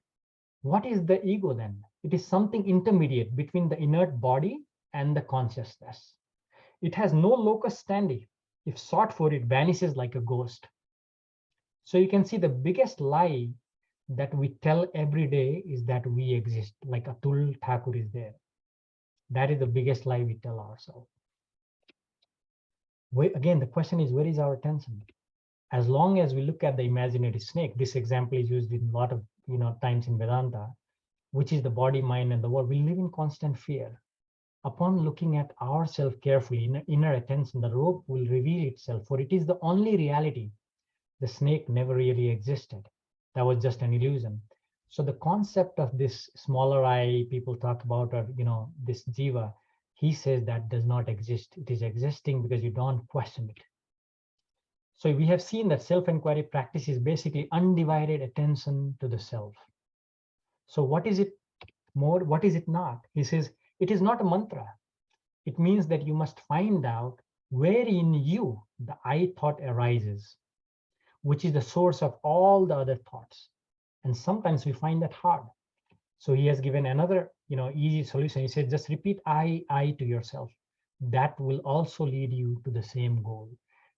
What is the ego then? It is something intermediate between the inert body and the consciousness. It has no locus standi. If sought for, it vanishes like a ghost. So you can see the biggest lie that we tell every day is that we exist, like Atul Thakur is there. That is the biggest lie we tell ourselves. Again, the question is, where is our attention? As long as we look at the imaginary snake, this example is used in a lot of times in Vedanta, which is the body, mind, and the world, we live in constant fear. Upon looking at ourselves carefully, inner attention, the rope will reveal itself, for it is the only reality. The snake never really existed. That was just an illusion. So the concept of this smaller I people talk about, or this jiva, he says that does not exist. It is existing because you don't question it. So we have seen that self-inquiry practice is basically undivided attention to the self. So what is it more? What is it not? He says, it is not a mantra. It means that you must find out where in you the I thought arises, which is the source of all the other thoughts. And sometimes we find that hard. So he has given another, easy solution. He said, just repeat I to yourself. That will also lead you to the same goal.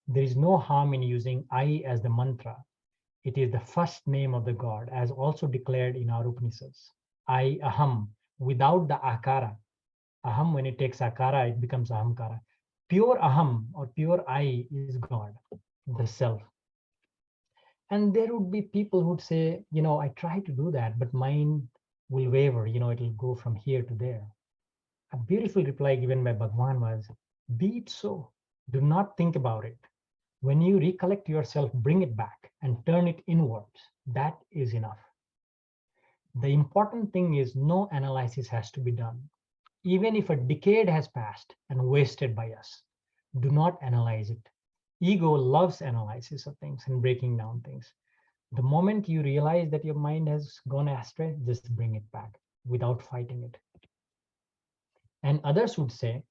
There is no harm in using I as the mantra. It is the first name of the God, as also declared in our Upanishads. I, aham, without the akara. Aham, when it takes akara, it becomes ahamkara. Pure aham or pure I is God, the self. And there would be people who'd say, I try to do that, but mine will waver, it'll go from here to there. A beautiful reply given by Bhagwan was, be it so. Do not think about it. When you recollect yourself, bring it back and turn it inwards. That is enough. The important thing is no analysis has to be done. Even if a decade has passed and wasted by us, do not analyze it. Ego loves analysis of things and breaking down things. The moment you realize that your mind has gone astray, just bring it back without fighting it. And others would say,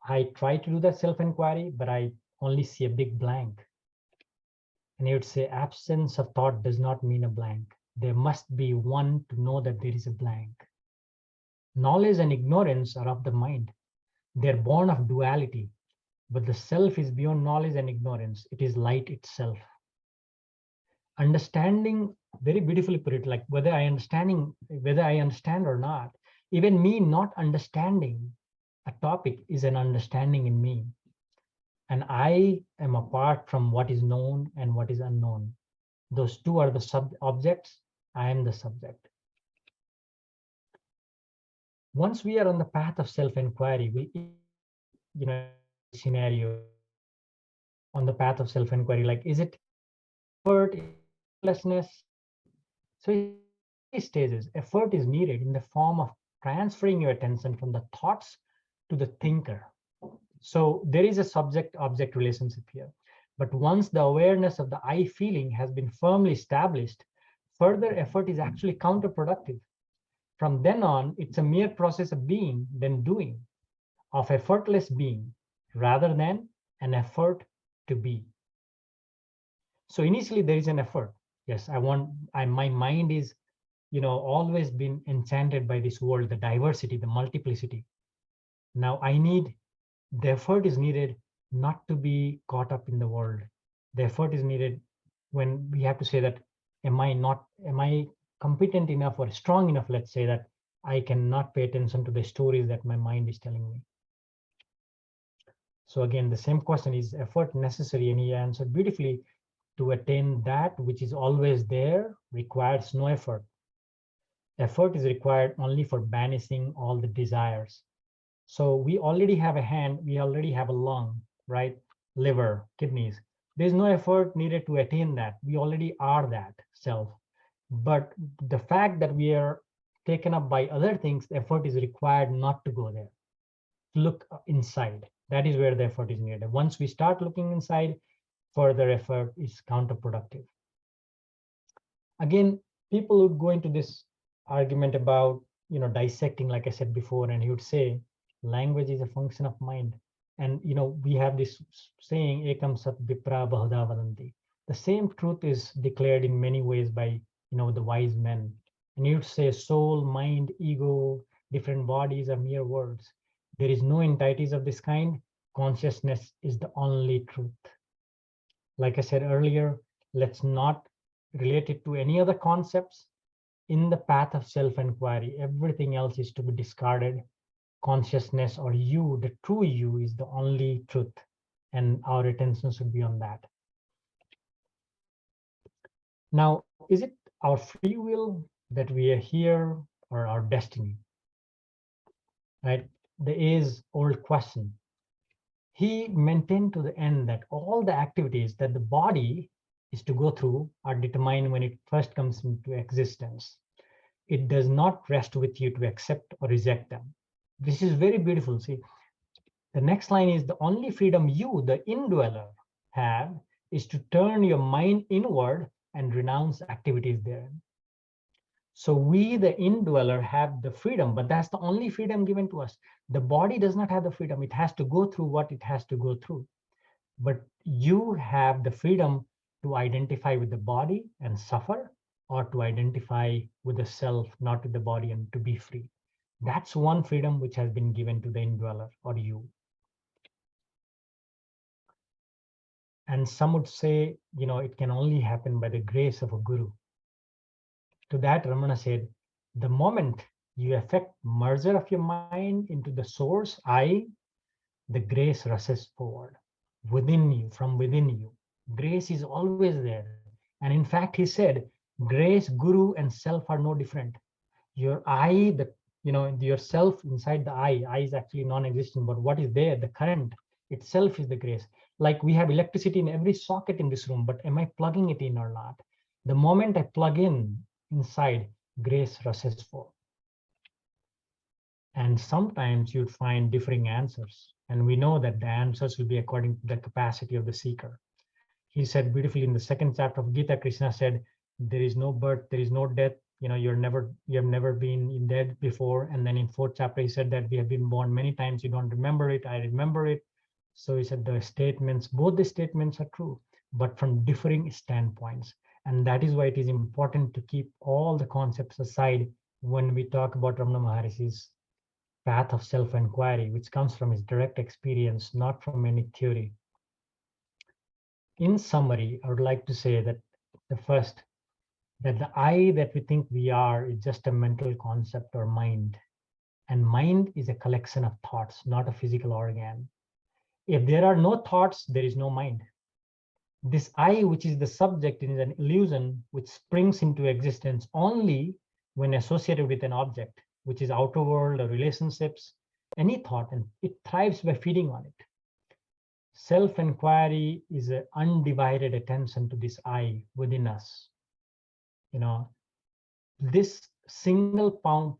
I try to do that self-inquiry, but I only see a big blank. And he would say, absence of thought does not mean a blank. There must be one to know that there is a blank. Knowledge and ignorance are of the mind. They're born of duality, but the self is beyond knowledge and ignorance. It is light itself. Understanding, very beautifully put it, like whether I understand or not, even me not understanding a topic is an understanding in me. And I am apart from what is known and what is unknown. Those two are the objects. I am the subject. Once we are on the path of self-inquiry, scenario on the path of self-inquiry, like, is it effort, lessness? So stages, effort is needed in the form of transferring your attention from the thoughts to the thinker. So there is a subject-object relationship here. But once the awareness of the I feeling has been firmly established, further effort is actually counterproductive. From then on, it's a mere process of being, then doing, of effortless being, rather than an effort to be. So initially there is an effort. Yes, my mind is, always been enchanted by this world, the diversity, the multiplicity. Now the effort is needed not to be caught up in the world. The effort is needed when we have to say that, am I competent enough or strong enough, let's say, that I cannot pay attention to the stories that my mind is telling me. So again, the same question, is effort necessary? And he answered beautifully, to attain that which is always there requires no effort. Effort is required only for banishing all the desires. So we already have a hand, we already have a lung, right? Liver, kidneys. There's no effort needed to attain that. We already are that self. But the fact that we are taken up by other things, the effort is required not to go there. Look inside. That is where the effort is needed. Once we start looking inside, further effort is counterproductive. Again, people would go into this argument about, dissecting, like I said before, and he would say, language is a function of mind. And, we have this saying, ekam sat vipra bahudha vadanti. The same truth is declared in many ways by, the wise men. And he would say, soul, mind, ego, different bodies are mere words. There is no entities of this kind. Consciousness is the only truth. Like I said earlier, let's not relate it to any other concepts. In the path of self-enquiry, everything else is to be discarded. Consciousness, or you, the true you, is the only truth, and our attention should be on that. Now, is it our free will that we are here, or our destiny? Right? The age-old question. He maintained to the end that all the activities that the body is to go through are determined when it first comes into existence. It does not rest with you to accept or reject them. This is very beautiful. See, the next line is, the only freedom you, the indweller, have is to turn your mind inward and renounce activities therein. So we, the indweller, have the freedom, but that's the only freedom given to us. The body does not have the freedom. It has to go through what it has to go through. But you have the freedom to identify with the body and suffer, or to identify with the self, not with the body, and to be free. That's one freedom which has been given to the indweller, or you. And some would say, it can only happen by the grace of a guru. To that, Ramana said, the moment you effect merger of your mind into the source, I, the grace rushes forward within you, from within you. Grace is always there. And in fact, he said, grace, guru, and self are no different. Your I, yourself inside the I is actually non-existent, but what is there, the current itself is the grace. Like we have electricity in every socket in this room, but am I plugging it in or not? The moment I plug in inside, grace rushes forward. And sometimes you'd find differing answers. And we know that the answers will be according to the capacity of the seeker. He said beautifully in the second chapter of Gita, Krishna said, there is no birth, there is no death. You have never been dead before. And then in fourth chapter, he said that we have been born many times. You don't remember it. I remember it. So he said both the statements are true, but from differing standpoints. And that is why it is important to keep all the concepts aside when we talk about Ramana Maharishi's path of self-enquiry, which comes from his direct experience, not from any theory. In summary, I would like to say that the I that we think we are is just a mental concept or mind. And mind is a collection of thoughts, not a physical organ. If there are no thoughts, there is no mind. This I, which is the subject, is an illusion which springs into existence only when associated with an object, which is outer world or relationships, any thought, and it thrives by feeding on it. Self-enquiry is an undivided attention to this I within us. this single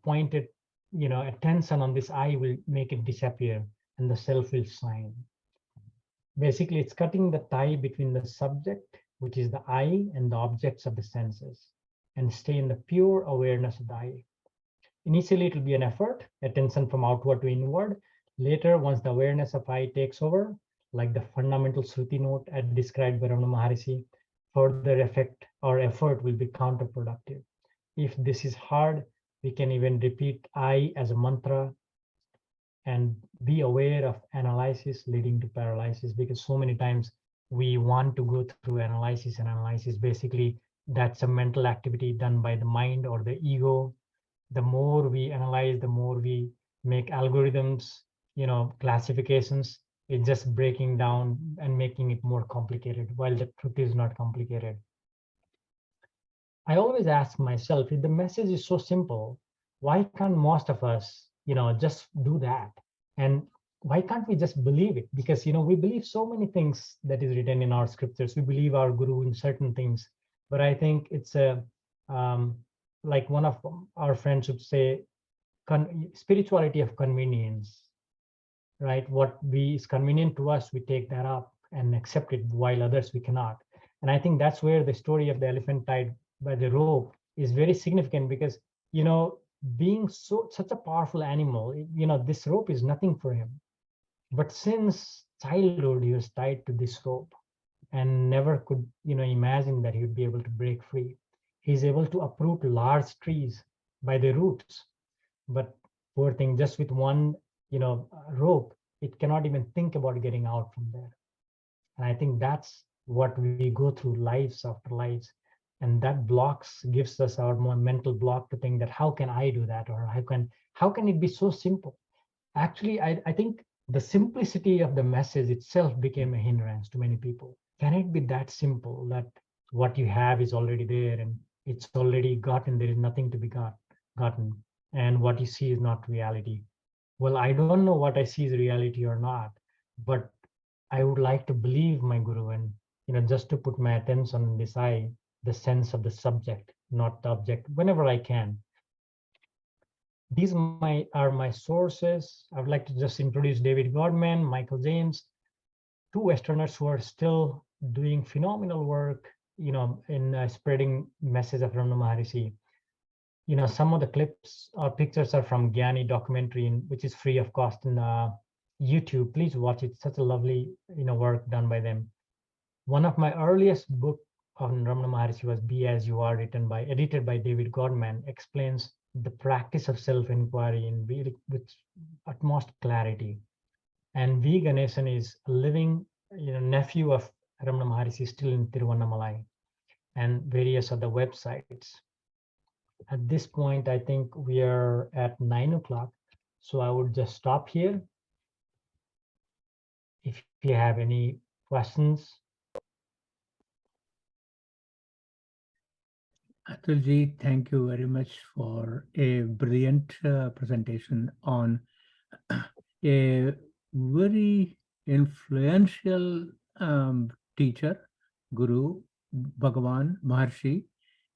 pointed, attention on this I will make it disappear, and the self will shine. Basically, it's cutting the tie between the subject, which is the I, and the objects of the senses, and stay in the pure awareness of the I. Initially, it will be an effort, attention from outward to inward. Later, once the awareness of I takes over, like the fundamental Shruti note as described by Ramana Maharshi, further effect or effort will be counterproductive. If this is hard, we can even repeat I as a mantra and be aware of analysis leading to paralysis, because so many times we want to go through analysis, and analysis basically that's a mental activity done by the mind or the ego. The more we analyze, the more we make algorithms, classifications. It's just breaking down and making it more complicated, while the truth is not complicated. I always ask myself, if the message is so simple, why can't most of us, just do that? And why can't we just believe it? Because, we believe so many things that is written in our scriptures. We believe our guru in certain things, but I think it's um, like one of our friends would say, spirituality of convenience, right? What is convenient to us, we take that up and accept it, while others we cannot. And I think that's where the story of the elephant tied by the rope is very significant, because being such a powerful animal, this rope is nothing for him. But since childhood, he was tied to this rope and never could imagine that he would be able to break free. He's able to uproot large trees by the roots, but poor thing, just with one rope, it cannot even think about getting out from there. And I think that's what we go through lives after lives, and that blocks gives us our more mental block to think that how can I do that, or how can it be so simple. Actually, I think the simplicity of the message itself became a hindrance to many people. Can it be that simple, that what you have is already there and it's already gotten, there is nothing to be gotten, and what you see is not reality? Well, I don't know what I see is reality or not, but I would like to believe my guru, and just to put my attention on this I, the sense of the subject, not the object, whenever I can. These are my sources. I would like to just introduce David Godman, Michael James, two Westerners who are still doing phenomenal work, in spreading message of Ramana Maharshi. Some of the clips or pictures are from Gyani documentary, which is free of cost in YouTube. Please watch it. Such a lovely, work done by them. One of my earliest book on Ramana Maharshi was Be As You Are, edited by David Godman, explains the practice of self-inquiry in really with utmost clarity. And V. Ganesan is a living, nephew of Ramana Maharshi, still in Tiruvannamalai, and various other websites. At this point, I think we are at 9 o'clock. So I would just stop here. If you have any questions. Atulji, thank you very much for a brilliant presentation on a very influential teacher, Guru, Bhagavan, Maharshi,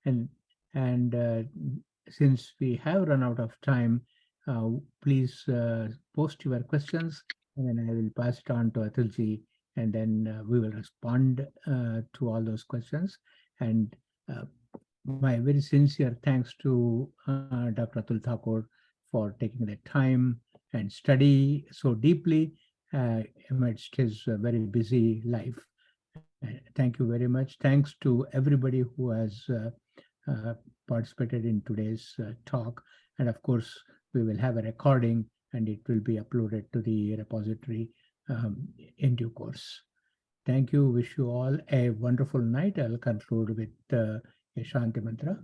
and since we have run out of time, please post your questions, and then I will pass it on to Atulji, and then we will respond to all those questions. And my very sincere thanks to Dr. Atul Thakur for taking the time and study so deeply amidst his very busy life. Thank you very much. Thanks to everybody who has participated in today's talk. And of course, we will have a recording and it will be uploaded to the repository in due course. Thank you. Wish you all a wonderful night. I'll conclude with a Shanti mantra.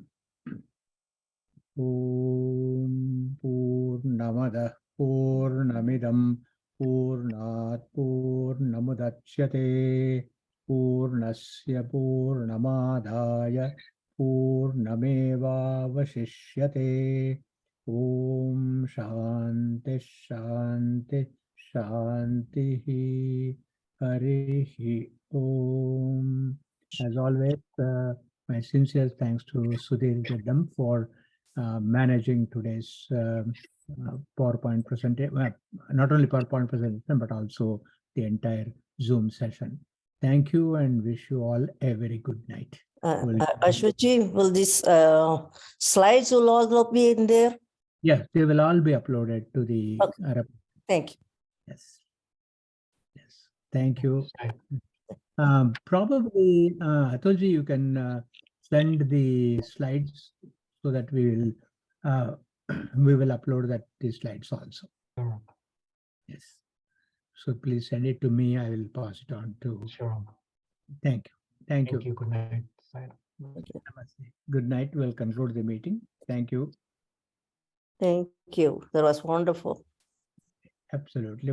Om Purnamada Purnamidam Purnat Purnamudachyate Purnasya Purnamadaya Purnameva Vashishyate. Om Shanti Shanti Shanti. Harihi Om. As always, my sincere thanks to Sudhir Gaddam for managing today's PowerPoint presentation, not only PowerPoint presentation, but also the entire Zoom session. Thank you and wish you all a very good night. Ashwatji, will these slides will also be in there? Yes, they will all be uploaded to the Okay. Thank you. Yes. Yes. Thank you. Right. Probably, Atulji, you can send the slides so that we will upload the slides also. Sure. Yes. So please send it to me. I will pass it on to. Sure. Thank you. Thank Thank you. you. Good night. Namaste. Good night. We'll conclude the meeting. Thank you. Thank you. That was wonderful. Absolutely.